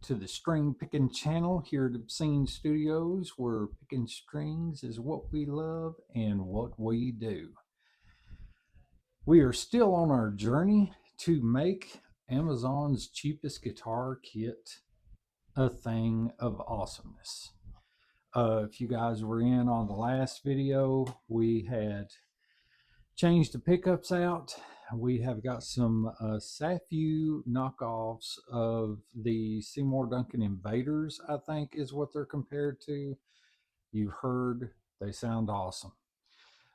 to the string picking channel here at Obscene Studios, where picking strings is what we love and what we do. We are still on our journey to make Amazon's cheapest guitar kit a thing of awesomeness. If you guys were in on the last video, we had changed the pickups out. We have got some Safu knockoffs of the Seymour Duncan Invaders, I think is what they're compared to. You've heard, they sound awesome.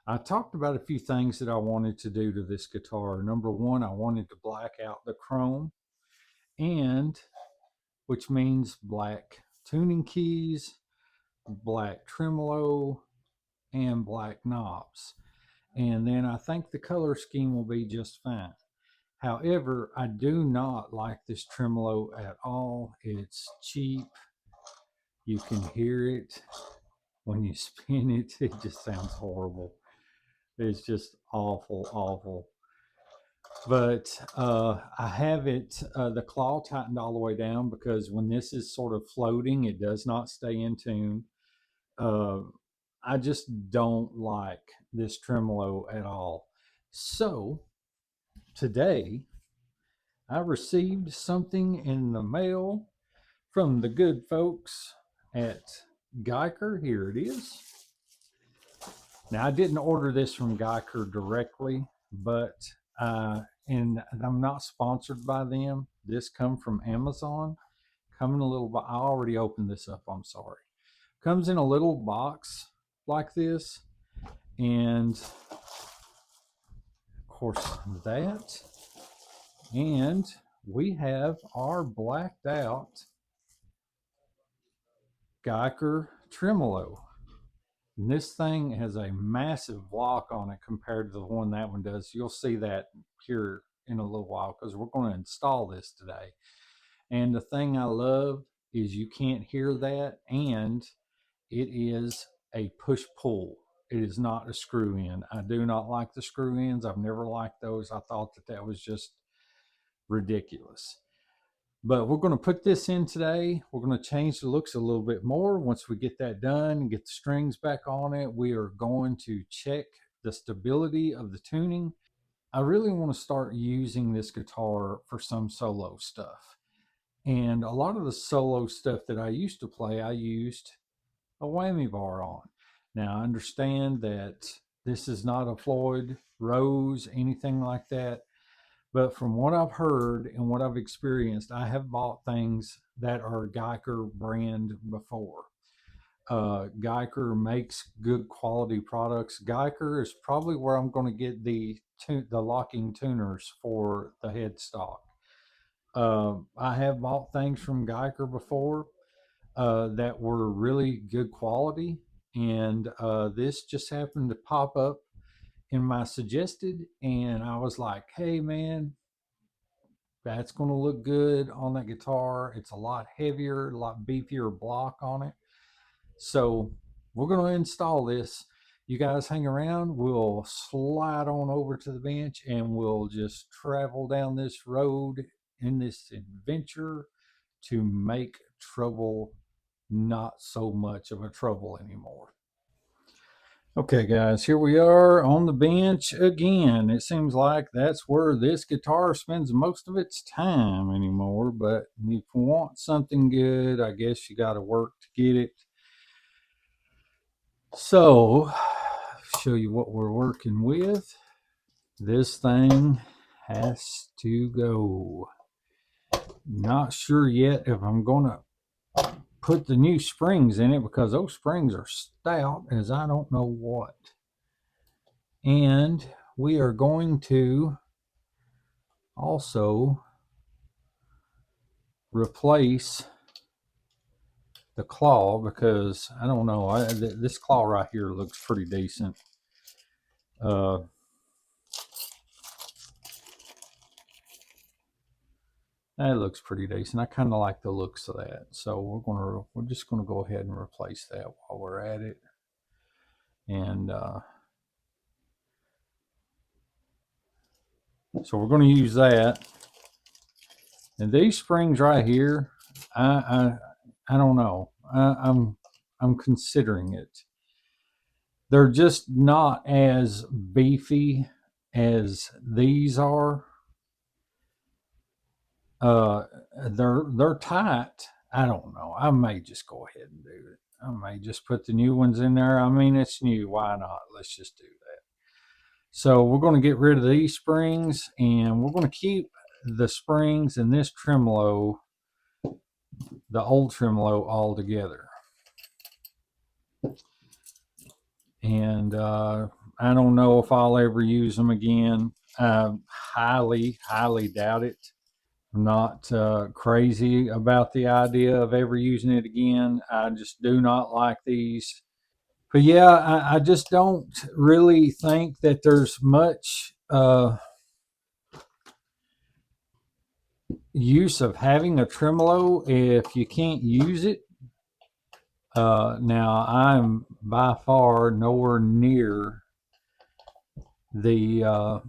I talked about a few things that I wanted to do to this guitar. Number one, I wanted to black out the chrome, and which means black tuning keys, black tremolo, and black knobs. And then I think the color scheme will be just fine. However, I do not like this tremolo at all. It's cheap. You can hear it when you spin it. It just sounds horrible. It's just awful, awful. But I have it, the claw tightened all the way down, because when this is sort of floating, it does not stay in tune. I just don't like this tremolo at all. So today I received something in the mail from the good folks at Guyker. Here it is. Now, I didn't order this from Guyker directly, but and I'm not sponsored by them. This come from Amazon. Come in a little box. I already opened this up. I'm sorry. Comes in a little box like this, and of course that, and we have our blacked out Guyker Tremolo. And this thing has a massive block on it compared to the one that one does. You'll see that here in a little while, because we're going to install this today. And the thing I love is you can't hear that, and it is a push-pull. It is not a screw-in. I do not like the screw-ins. I've never liked those. I thought that that was just ridiculous. But we're going to put this in today. We're going to change the looks a little bit more. Once we get that done and get the strings back on it, we are going to check the stability of the tuning. I really want to start using this guitar for some solo stuff. And a lot of the solo stuff that I used to play, I used a whammy bar on. Now, I understand that this is not a Floyd Rose, anything like that. But from what I've heard and what I've experienced, I have bought things that are Guyker brand before. Guyker makes good quality products. Guyker is probably where I'm going to get the locking tuners for the headstock. I have bought things from Guyker before that were really good quality, and this just happened to pop up in my suggested, and I was like, hey man, that's going to look good on that guitar. It's a lot heavier, a lot beefier block on it. So we're going to install this. You guys hang around. We'll slide on over to the bench and we'll just travel down this road in this adventure to make trouble not so much of a trouble anymore. Okay guys, here we are on the bench again. It seems like that's where this guitar spends most of its time anymore, but if you want something good, I guess you got to work to get it. So, show you what we're working with. This thing has to go. Not sure yet if I'm going to put the new springs in it, because those springs are stout as I don't know what. And we are going to also replace the claw, because I don't know, this claw right here looks pretty decent. That looks pretty decent. I kind of like the looks of that. So we're just gonna go ahead and replace that while we're at it. And so we're going to use that. And these springs right here, I don't know. I'm considering it. They're just not as beefy as these are. Uh, they're tight. I don't know. I may just go ahead and do it. I may just put the new ones in there. I mean, it's new. Why not? Let's just do that. So we're going to get rid of these springs, and we're going to keep the springs and this tremolo, the old tremolo, all together. And I don't know if I'll ever use them again. Highly doubt it. I'm not crazy about the idea of ever using it again. I just do not like these. But yeah, I just don't really think that there's much use of having a tremolo if you can't use it. Now, I'm by far nowhere near the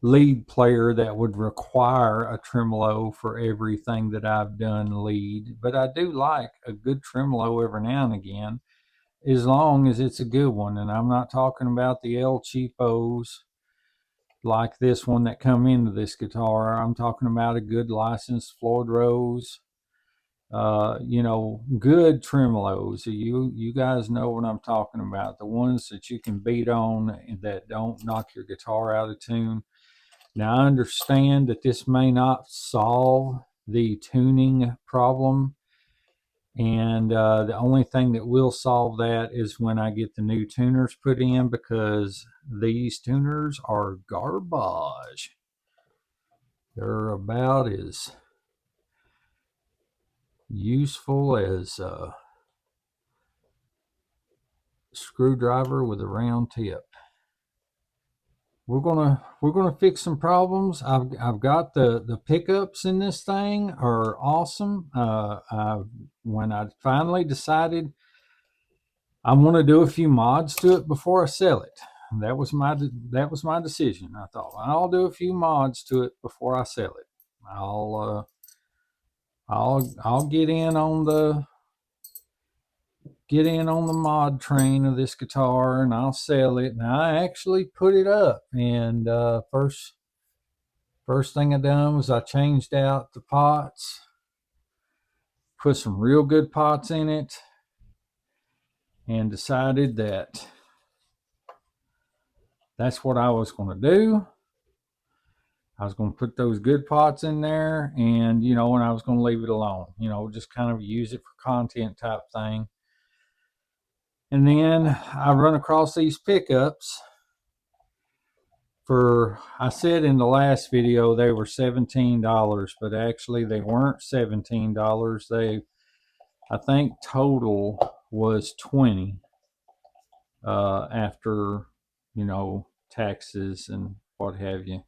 lead player that would require a tremolo for everything that I've done lead, but I do like a good tremolo every now and again, as long as it's a good one. And I'm not talking about the El Cheapos like this one that come into this guitar. I'm talking about a good licensed Floyd Rose, good tremolos. You guys know what I'm talking about. The ones that you can beat on and that don't knock your guitar out of tune. Now, I understand that this may not solve the tuning problem, and the only thing that will solve that is when I get the new tuners put in, because these tuners are garbage. They're about as useful as a screwdriver with a round tip. We're gonna fix some problems. I've got the pickups in this thing are awesome. When I finally decided I want to do a few mods to it before I sell it. That was my decision. I thought, well, I'll do a few mods to it before I sell it. I'll get in on the mod train of this guitar, and I'll sell it. And I actually put it up, and first thing I done was I changed out the pots, put some real good pots in it, and decided that that's what I was going to do. I was going to put those good pots in there, and and I was going to leave it alone, just kind of use it for content type thing. And then I run across these pickups I said in the last video they were $17, but actually they weren't $17. I think total was $20 after taxes and what have you.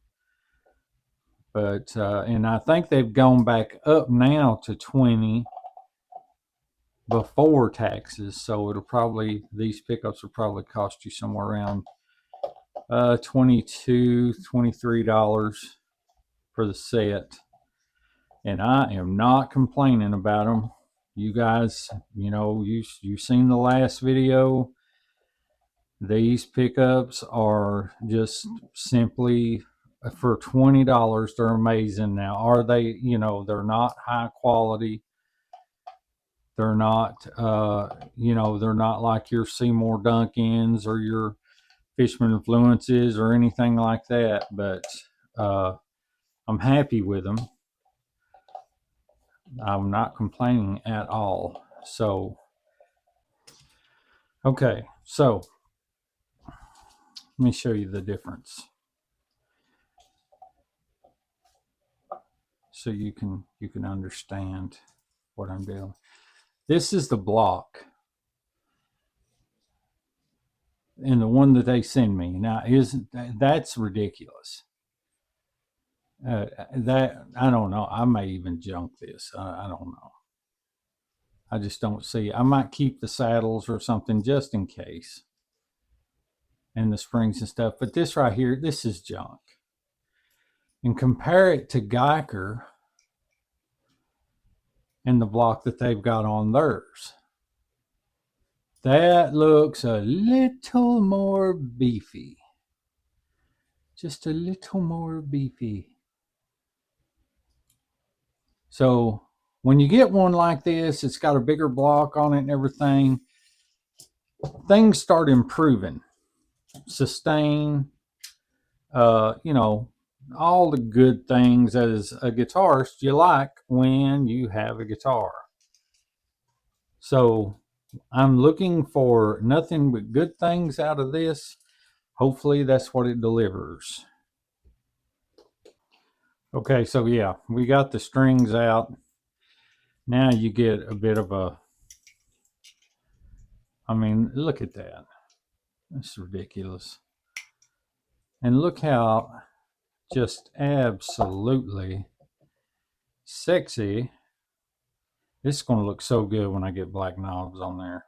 But and I think they've gone back up now to $20 before taxes, so these pickups will probably cost you somewhere around $22, $23 for the set. And I am not complaining about them. You guys, you've seen the last video. These pickups are just simply, for $20, they're amazing. Now, are they, they're not high quality. They're not, they're not like your Seymour Duncans or your Fishman Influences or anything like that. But I'm happy with them. I'm not complaining at all. So, okay, so let me show you the difference, so you can understand what I'm doing. This is the block, and the one that they send me now that's ridiculous. That I don't know. I may even junk this. I don't know. I just don't see. I might keep the saddles or something just in case, and the springs and stuff. But this right here, this is junk. And compare it to Guyker. and the block that they've got on theirs. That looks a little more beefy. Just a little more beefy. So when you get one like this, it's got a bigger block on it and everything, things start improving. Sustain, you know, all the good things as a guitarist you like when you have a guitar. So I'm looking for nothing but good things out of this. Hopefully that's what it delivers. Okay, so yeah, we got the strings out. Now you get a bit of a, I mean, look at that. That's ridiculous. And look how just absolutely sexy. This is going to look so good when I get black knobs on there.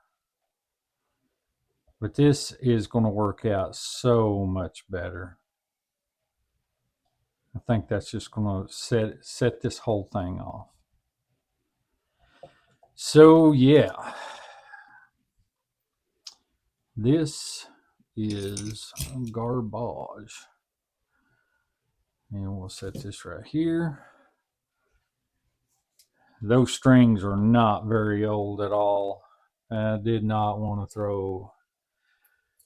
But this is going to work out so much better. I think that's just going to set this whole thing off. So yeah, this is garbage. And we'll set this right here. Those strings are not very old at all. I did not want to throw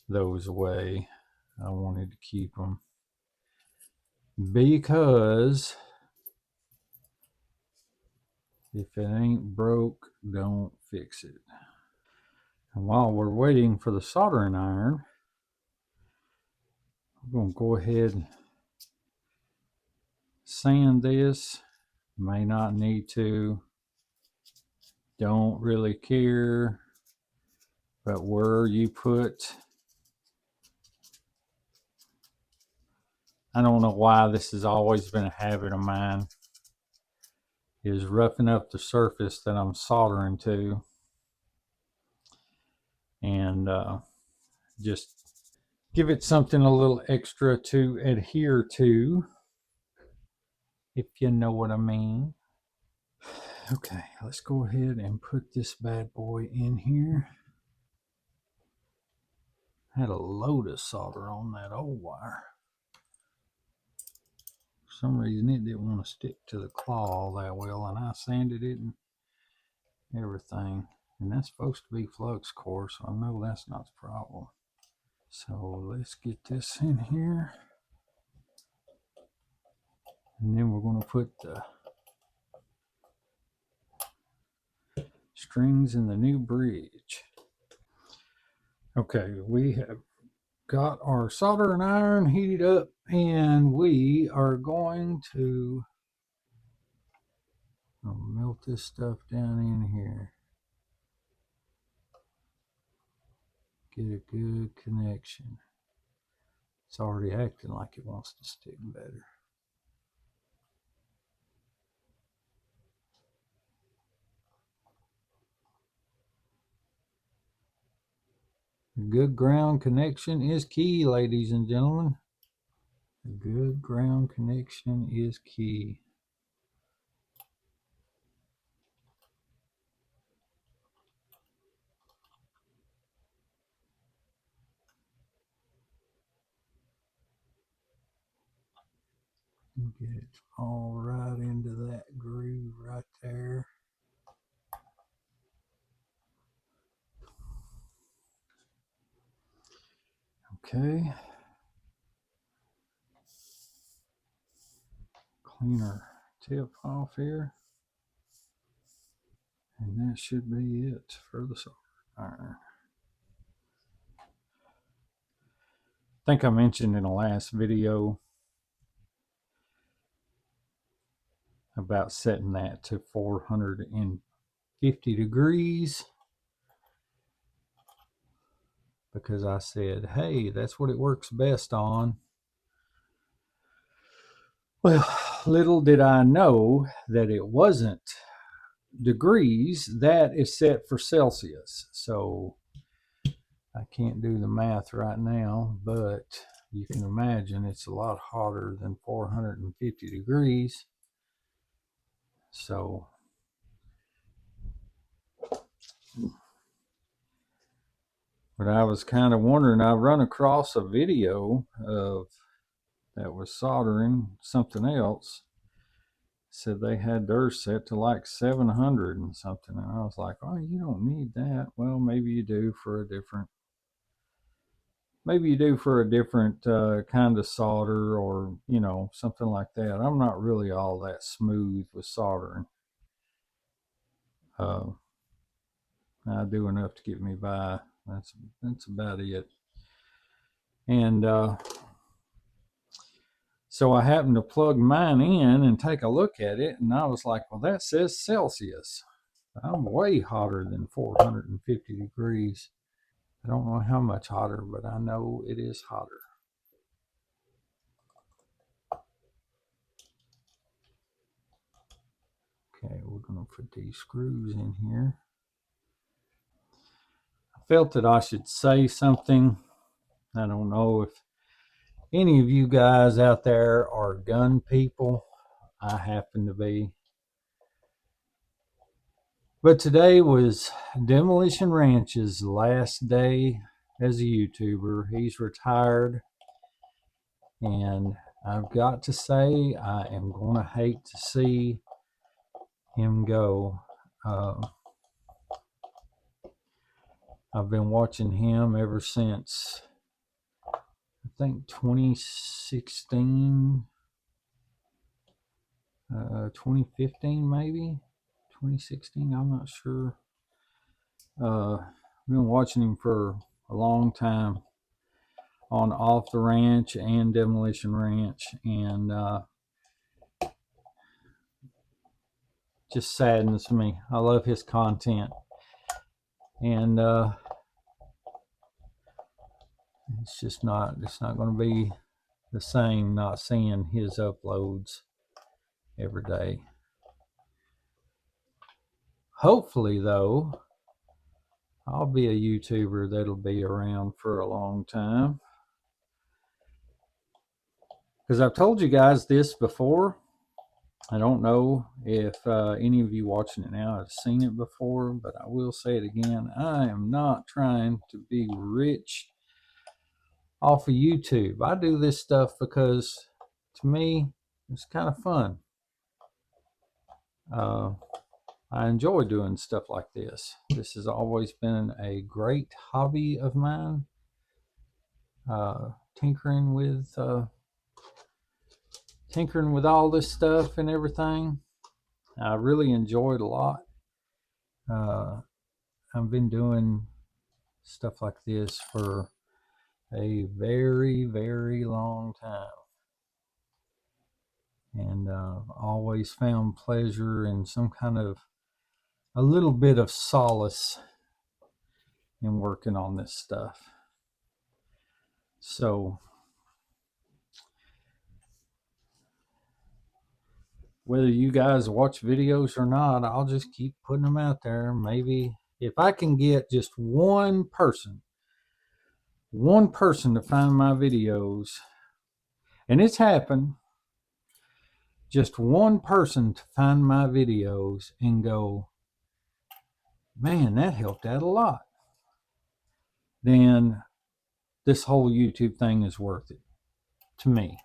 those away. I wanted to keep them because if it ain't broke, don't fix it. And while we're waiting for the soldering iron, I'm going to go ahead and sand this. May not need to. Don't really care. But where you put, I don't know why this has always been a habit of mine, is roughing up the surface that I'm soldering to. And just give it something a little extra to adhere to, if you know what I mean. Okay, let's go ahead and put this bad boy in here. I had a load of solder on that old wire. For some reason it didn't want to stick to the claw that well, and I sanded it and everything. And that's supposed to be flux core, so I know that's not the problem. So let's get this in here. And then we're going to put the strings in the new bridge. Okay, we have got our soldering iron heated up, and we are going to melt this stuff down in here. Get a good connection. It's already acting like it wants to stick better. A good ground connection is key, ladies and gentlemen. A good ground connection is key. Get it all right into that groove right there. Okay. Clean our tip off here. And that should be it for the soldering iron. I think I mentioned in the last video about setting that to 450 degrees, because I said, hey, that's what it works best on. Well, little did I know that it wasn't degrees, that is set for Celsius. So I can't do the math right now, but you can imagine it's a lot hotter than 450 degrees. So But I was kind of wondering, I run across a video of that was soldering something else. Said they had theirs set to like 700 and something, and I was like, oh, you don't need that. Well, maybe you do for a different kind of solder, or something like that. I'm not really all that smooth with soldering. I do enough to get me by. That's about it. And so I happened to plug mine in and take a look at it, and I was like, well, that says Celsius. I'm way hotter than 450 degrees. I don't know how much hotter, but I know it is hotter. Okay, we're going to put these screws in here. I felt that I should say something. I don't know if any of you guys out there are gun people. I happen to be. But today was Demolition Ranch's last day as a YouTuber. He's retired. And I've got to say, I am going to hate to see him go. I've been watching him ever since, I think, 2016, 2015 maybe, 2016, I'm not sure. I've been watching him for a long time on Off the Ranch and Demolition Ranch, and just saddens me. I love his content, and it's not going to be the same not seeing his uploads every day. Hopefully, though, I'll be a YouTuber that'll be around for a long time. Because I've told you guys this before. I don't know if any of you watching it now have seen it before, but I will say it again. I am not trying to be rich off of YouTube. I do this stuff because, to me, it's kind of fun. I enjoy doing stuff like this. This has always been a great hobby of mine. Tinkering with all this stuff and everything. I really enjoy it a lot. I've been doing stuff like this for a very, very long time. And always found pleasure and some kind of a little bit of solace in working on this stuff. So whether you guys watch videos or not, I'll just keep putting them out there. Maybe if I can get just one person to find my videos, and it's happened, just one person to find my videos and go, man, that helped out a lot, then this whole YouTube thing is worth it to me.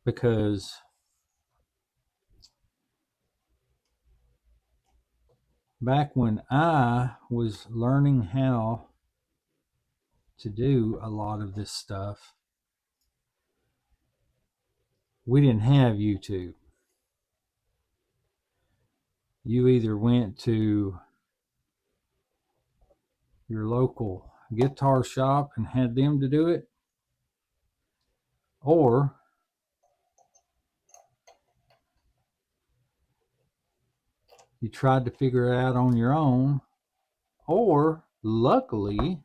Because back when I was learning how to do a lot of this stuff, we didn't have YouTube. You either went to your local guitar shop and had them to do it, or you tried to figure it out on your own, or luckily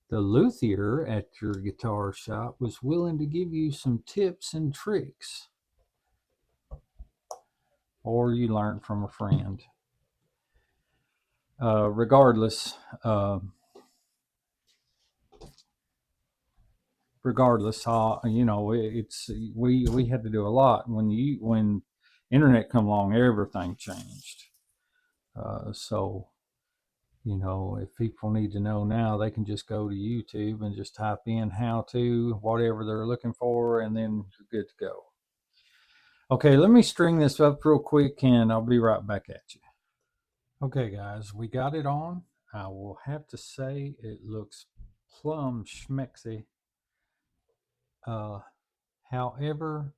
the luthier at your guitar shop was willing to give you some tips and tricks, or you learned from a friend. Regardless, it's we had to do a lot. When internet come along, everything changed. So You know, if people need to know now, they can just go to YouTube and just type in how to, whatever they're looking for, and then you're good to go. Okay, let me string this up real quick and I'll be right back at you. Okay, guys, we got it on. I will have to say it looks plumb schmexy. However,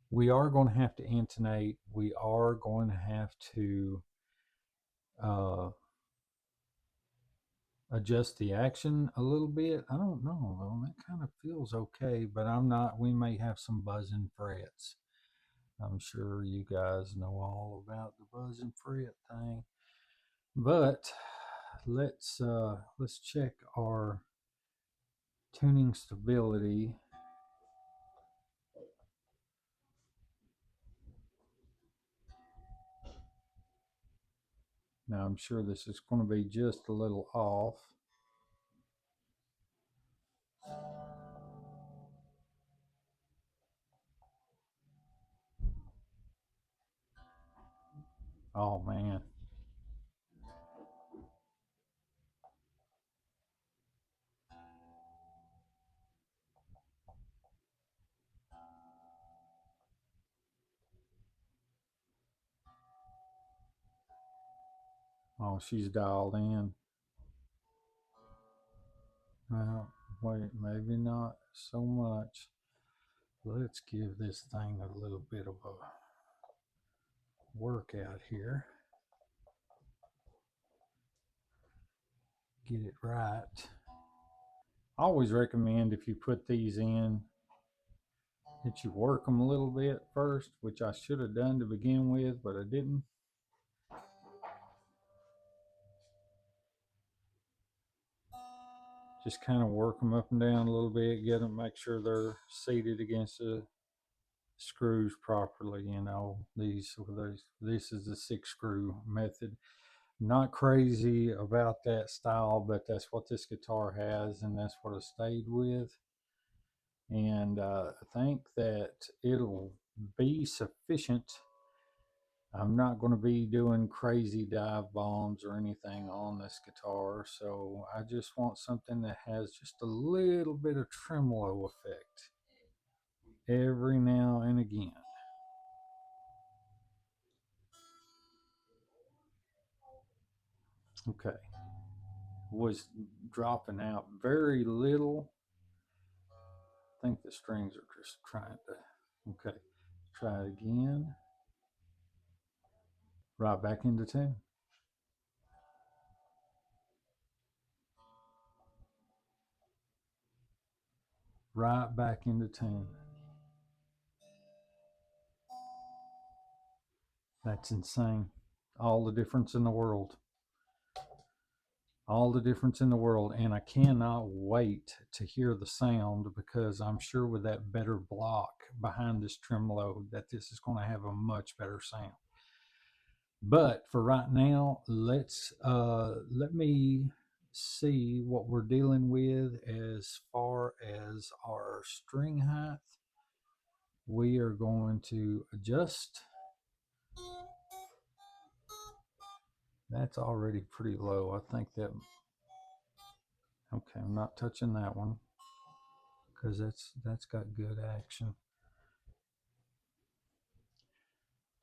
we are going to have to intonate. We are going to have to uh, adjust the action a little bit. I don't know though. That kind of feels okay, but I'm not. We may have some buzzing frets. I'm sure you guys know all about the buzzing fret thing. But let's check our tuning stability. Now I'm sure this is going to be just a little off. Oh man. Oh, she's dialed in. Well, wait, maybe not so much. Let's give this thing a little bit of a workout here. Get it right. I always recommend if you put these in that you work them a little bit first, which I should have done to begin with, but I didn't. Just kind of work them up and down a little bit, get them, make sure they're seated against the screws properly. You know, this is the 6-screw method. Not crazy about that style, but that's what this guitar has, and that's what I stayed with. And I think that it'll be sufficient. I'm not going to be doing crazy dive bombs or anything on this guitar, so I just want something that has just a little bit of tremolo effect every now and again. Okay, was dropping out very little. I think the strings are just trying to, okay, try it again. Right back into tune. Right back into tune. That's insane. All the difference in the world. All the difference in the world. And I cannot wait to hear the sound, because I'm sure with that better block behind this tremolo that this is going to have a much better sound. But for right now, let me see what we're dealing with as far as our string height. We are going to adjust. That's already pretty low. I think that, okay, I'm not touching that one because that's got good action.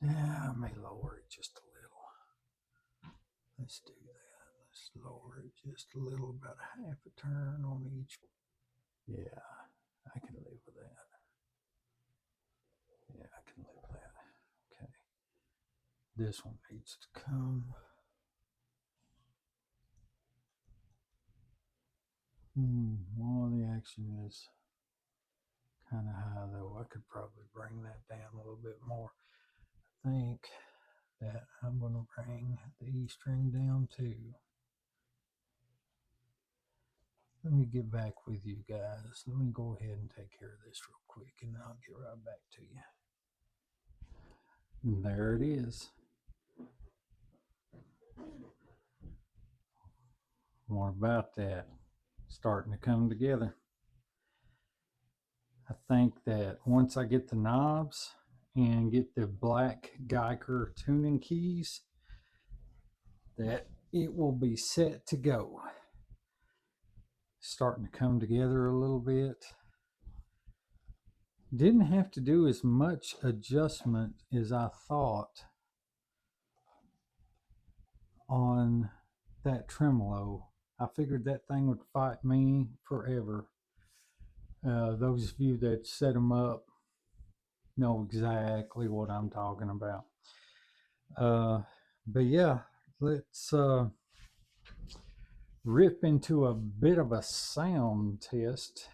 Yeah, I may lower it just a little. Let's do that. Let's lower it just a little, about a half a turn on each. Yeah, I can live with that. Yeah, I can live with that. Okay. This one needs to come. Well, the action is kind of high though. I could probably bring that down a little bit more. I think that I'm going to bring the E string down too. Let me get back with you guys. Let me go ahead and take care of this real quick, and I'll get right back to you. And there it is. What about that? Starting to come together. I think that once I get the knobs and get the black Guyker tuning keys, that it will be set to go. Starting to come together a little bit. Didn't have to do as much adjustment as I thought on that tremolo. I figured that thing would fight me forever. Those of you that set them up know exactly what I'm talking about. But yeah, let's rip into a bit of a sound test.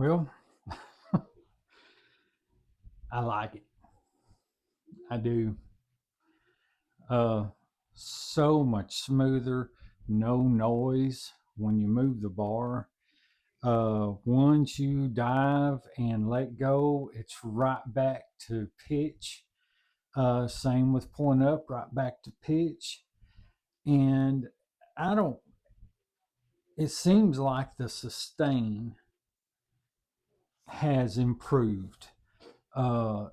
Well, I like it. I do. Uh, so much smoother, no noise when you move the bar. Once you dive and let go, it's right back to pitch. Same with pulling up, right back to pitch. And I don't, it seems like the sustain has improved uh,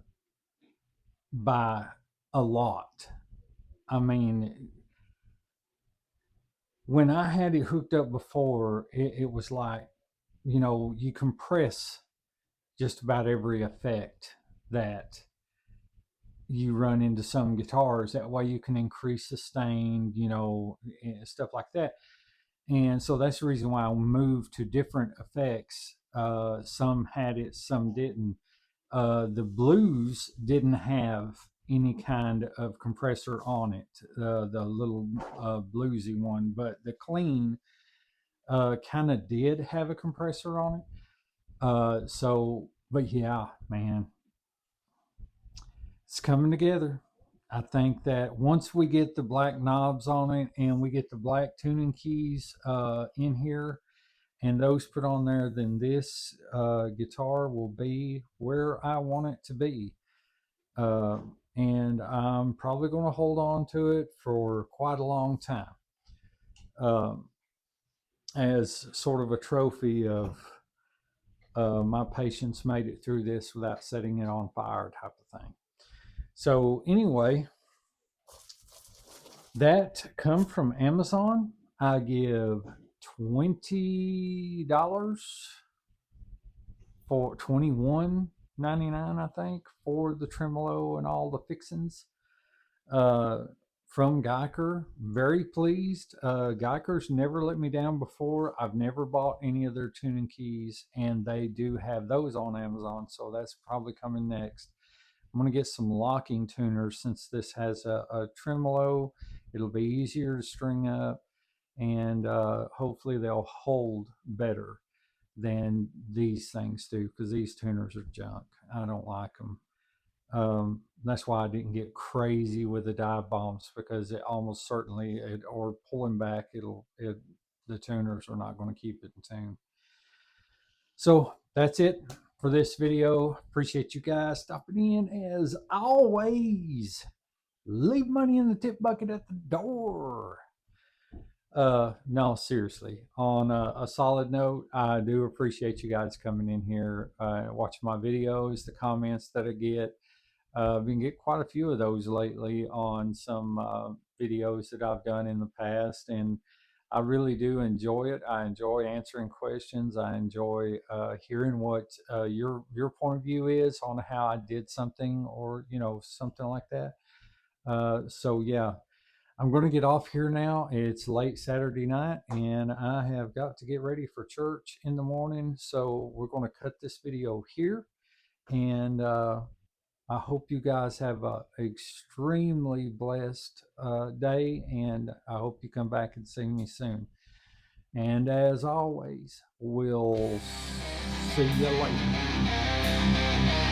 by a lot. I mean, when I had it hooked up before, it was like, you compress just about every effect that you run into some guitars. That way you can increase sustain, stuff like that. And so that's the reason why I moved to different effects. Some had it, some didn't. The blues didn't have any kind of compressor on it, the little bluesy one, but the clean kind of did have a compressor on it. But yeah, man, it's coming together. I think that once we get the black knobs on it and we get the black tuning keys in here and those put on there, then this guitar will be where I want it to be. Uh, and I'm probably going to hold on to it for quite a long time um, as sort of a trophy of my patience made it through this without setting it on fire type of thing. So anyway, that come from Amazon. I give $20 for 21.99, I think, for the tremolo and all the fixings uh, from Guyker. Very pleased. Guyker's never let me down before. I've never bought any of their tuning keys, and they do have those on Amazon, so that's probably coming next. I'm going to get some locking tuners since this has a tremolo. It'll be easier to string up, and hopefully they'll hold better than these things do, because these tuners are junk. I don't like them. That's why I didn't get crazy with the dive bombs, because it almost certainly, or pulling back, the tuners are not going to keep it in tune. So that's it for this video. Appreciate you guys stopping in. As always, leave money in the tip bucket at the door. No, seriously, on a solid note, I do appreciate you guys coming in here, watching my videos, the comments that I get. I've been getting quite a few of those lately on some videos that I've done in the past, and I really do enjoy it. I enjoy answering questions. I enjoy hearing what your point of view is on how I did something, or something like that. So yeah, I'm going to get off here now. It's late Saturday night, and I have got to get ready for church in the morning. So we're going to cut this video here, and I hope you guys have an extremely blessed day, and I hope you come back and see me soon. And as always, we'll see you later.